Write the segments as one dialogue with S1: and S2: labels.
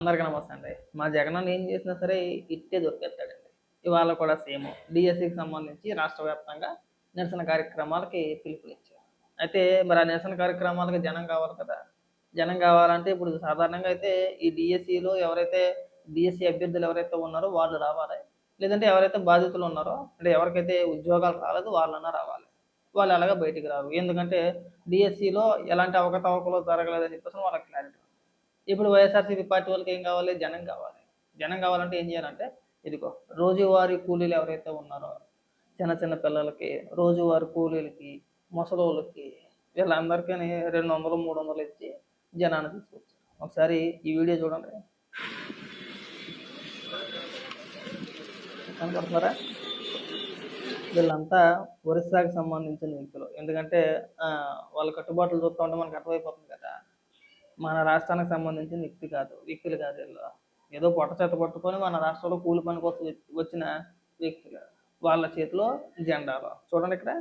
S1: అందరికీ నమస్తే అండి. మా జగనన్న ఏం చేసినా సరే ఇట్టే దొరికేస్తాడండి. ఇవాళ కూడా సేమ్ డీఎస్సీకి సంబంధించి రాష్ట్ర వ్యాప్తంగా నిరసన కార్యక్రమాలకి పిలుపునిచ్చారు. అయితే మరి ఆ నిరసన కార్యక్రమాలకి జనం కావాలి కదా! జనం కావాలంటే ఇప్పుడు సాధారణంగా అయితే ఈ డీఎస్సీలో ఎవరైతే డీఎస్సీ అభ్యర్థులు ఎవరైతే ఉన్నారో వాళ్ళు రావాలి. లేదంటే ఎవరైతే బాధితులు ఉన్నారో అంటే ఎవరికైతే ఉద్యోగాలు రాలేదో వాళ్ళన్నా రావాలి. వాళ్ళు ఎలాగో బయటికి రారు. ఎందుకంటే డీఎస్సీలో ఎలాంటి అవకతవకలు జరగలేదని చెప్పేసి వాళ్ళకి క్లారిటీ. ఇప్పుడు వైఎస్ఆర్‌సీపీ పార్టీ వాళ్ళకి ఏం కావాలి? జనం కావాలి. జనం కావాలంటే ఏం చేయాలంటే, ఇదిగో రోజువారీ కూలీలు ఎవరైతే ఉన్నారో, చిన్న చిన్న పిల్లలకి, రోజువారీ కూలీలకి, ముసలోళ్ళకి వీళ్ళందరికీని 200, 300 ఇచ్చి జనాన్ని తీసుకొచ్చారు. ఒకసారి ఈ వీడియో చూడండి. కనపడుతున్నారా? వీళ్ళంతా ఒరిస్సాకి సంబంధించిన వ్యక్తులు. ఎందుకంటే వాళ్ళ కట్టుబాట్లు చూస్తా ఉంటే మనకు అర్థమైపోతుంది కదా! మన రాష్ట్రానికి సంబంధించిన వ్యక్తులు కాదు వీళ్ళు. ఏదో పొట్ట చేత పట్టుకొని మన రాష్ట్రంలో కూలి పని కోసం వచ్చిన వ్యక్తులు. వాళ్ళ చేతిలో జెండాలు. చూడండి ఇక్కడ.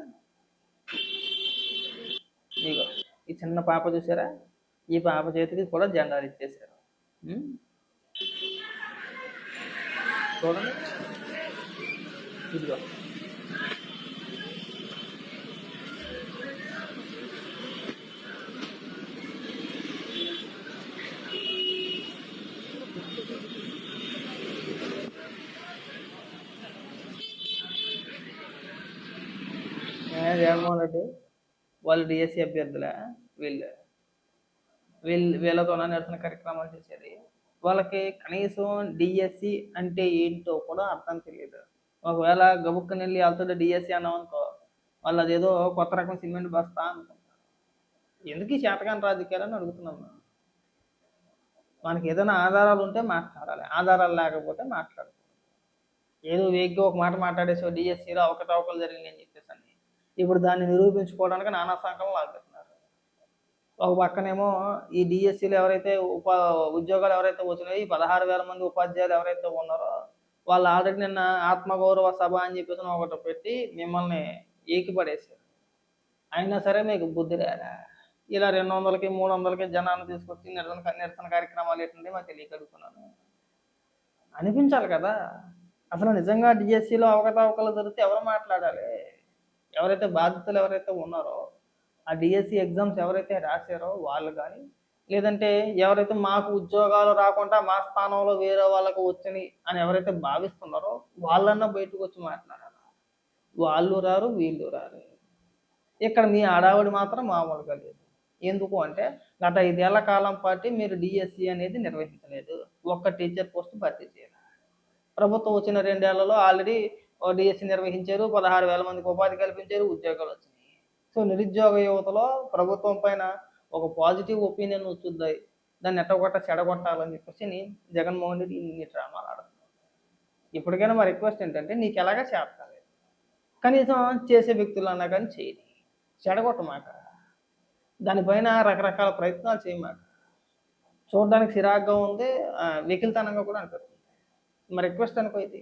S1: ఇదిగో ఈ చిన్న పాప చూసారా? ఈ పాప చేతికి కూడా జెండాలు ఇచ్చేసారు. చూడండి. ఇదిగో జగన్మోహన్ రెడ్డి వాళ్ళు డిఎస్సీ అభ్యర్థులే. వీళ్ళు వీళ్ళతోన నిరసన కార్యక్రమాలు చేసేది. వాళ్ళకి కనీసం డిఎస్సి అంటే ఏంటో కూడా అర్థం తెలియదు. ఒకవేళ గబుక్కుని వెళ్ళి వాళ్ళతో డిఎస్సి అన్నామనుకో, వాళ్ళు అదేదో కొత్త రకం సిమెంట్ బస్తా అనుకుంటారు. ఎందుకు ఈ చేతకాని రాజకీయాలని అడుగుతున్నాం మేము. మనకి ఏదైనా ఆధారాలు ఉంటే మాట్లాడాలి. ఆధారాలు లేకపోతే మాట్లాడకూడదు. ఏదో వేగ్గా ఒక మాట మాట్లాడేసి డిఎస్సిలో అవకతవకలు జరిగినాయి అని చెప్పేసి అని ఇప్పుడు దాన్ని నిరూపించుకోవడానికి నానా సంకలం లాగుతున్నారు. ఒక పక్కనేమో ఈ డిఎస్సీలు ఎవరైతే ఉద్యోగాలు ఎవరైతే వచ్చినాయో ఈ 16,000 మంది ఉపాధ్యాయులు ఎవరైతే ఉన్నారో వాళ్ళు ఆల్రెడీ నిన్న ఆత్మగౌరవ సభ అని చెప్పేసి ఒకటి పెట్టి మిమ్మల్ని ఏకిపడేశారు. అయినా సరే మీకు బుద్ధి రారా? ఇలా 200కి 300కి జనాన్ని తీసుకొచ్చి నిరసన కార్యక్రమాలు ఏంటంటే మాకు తెలియక అడుగుతున్నాను. అనిపించాలి కదా! అసలు నిజంగా డిఎస్సిలో అవకతవకలు జరిగితే ఎవరు మాట్లాడాలి? ఎవరైతే బాధితులు ఎవరైతే ఉన్నారో ఆ డిఎస్సి ఎగ్జామ్స్ ఎవరైతే రాశారో వాళ్ళు కానీ లేదంటే ఎవరైతే మాకు ఉద్యోగాలు రాకుండా మా స్థానంలో వేరే వాళ్ళకు వచ్చినాయి అని ఎవరైతే భావిస్తున్నారో వాళ్ళన్నా బయటకు వచ్చి మాట్లాడాలి. వాళ్ళు రారు, వీళ్ళు రారు. ఇక్కడ మీ హడావుడి మాత్రం మామూలుగా లేదు. ఎందుకు అంటే గత 5 ఏళ్ల కాలం పాటు మీరు డిఎస్సి అనేది నిర్వహించలేదు. ఒక్క టీచర్ పోస్ట్ భర్తీ చేయాలి. ప్రభుత్వం వచ్చిన 2 ఏళ్లలో ఆల్రెడీ డిఎస్సి నిర్వహించారు. 16,000 మందికి ఉపాధి కల్పించారు. ఉద్యోగాలు వచ్చినాయి. సో నిరుద్యోగ యువతలో ప్రభుత్వం పైన ఒక పాజిటివ్ ఒపీనియన్ వచ్చుద్ది. దాన్ని ఎట్టగొట్ట చెడగొట్టాలని చెప్పేసి జగన్మోహన్ రెడ్డి ఇన్ని డ్రామాలు ఆడుతున్నారు. ఇప్పటికైనా మా రిక్వెస్ట్ ఏంటంటే నీకు ఎలాగా చేస్తారు, కనీసం చేసే వ్యక్తులన్నా కానీ చేయని చెడగొట్టమాక. దానిపైన రకరకాల ప్రయత్నాలు చేయమాక. చూడడానికి చిరాగ్గా ఉంది, వెకిలితనంగా కూడా అనిపిస్తుంది. మా రిక్వెస్ట్ అనుకో ఇది.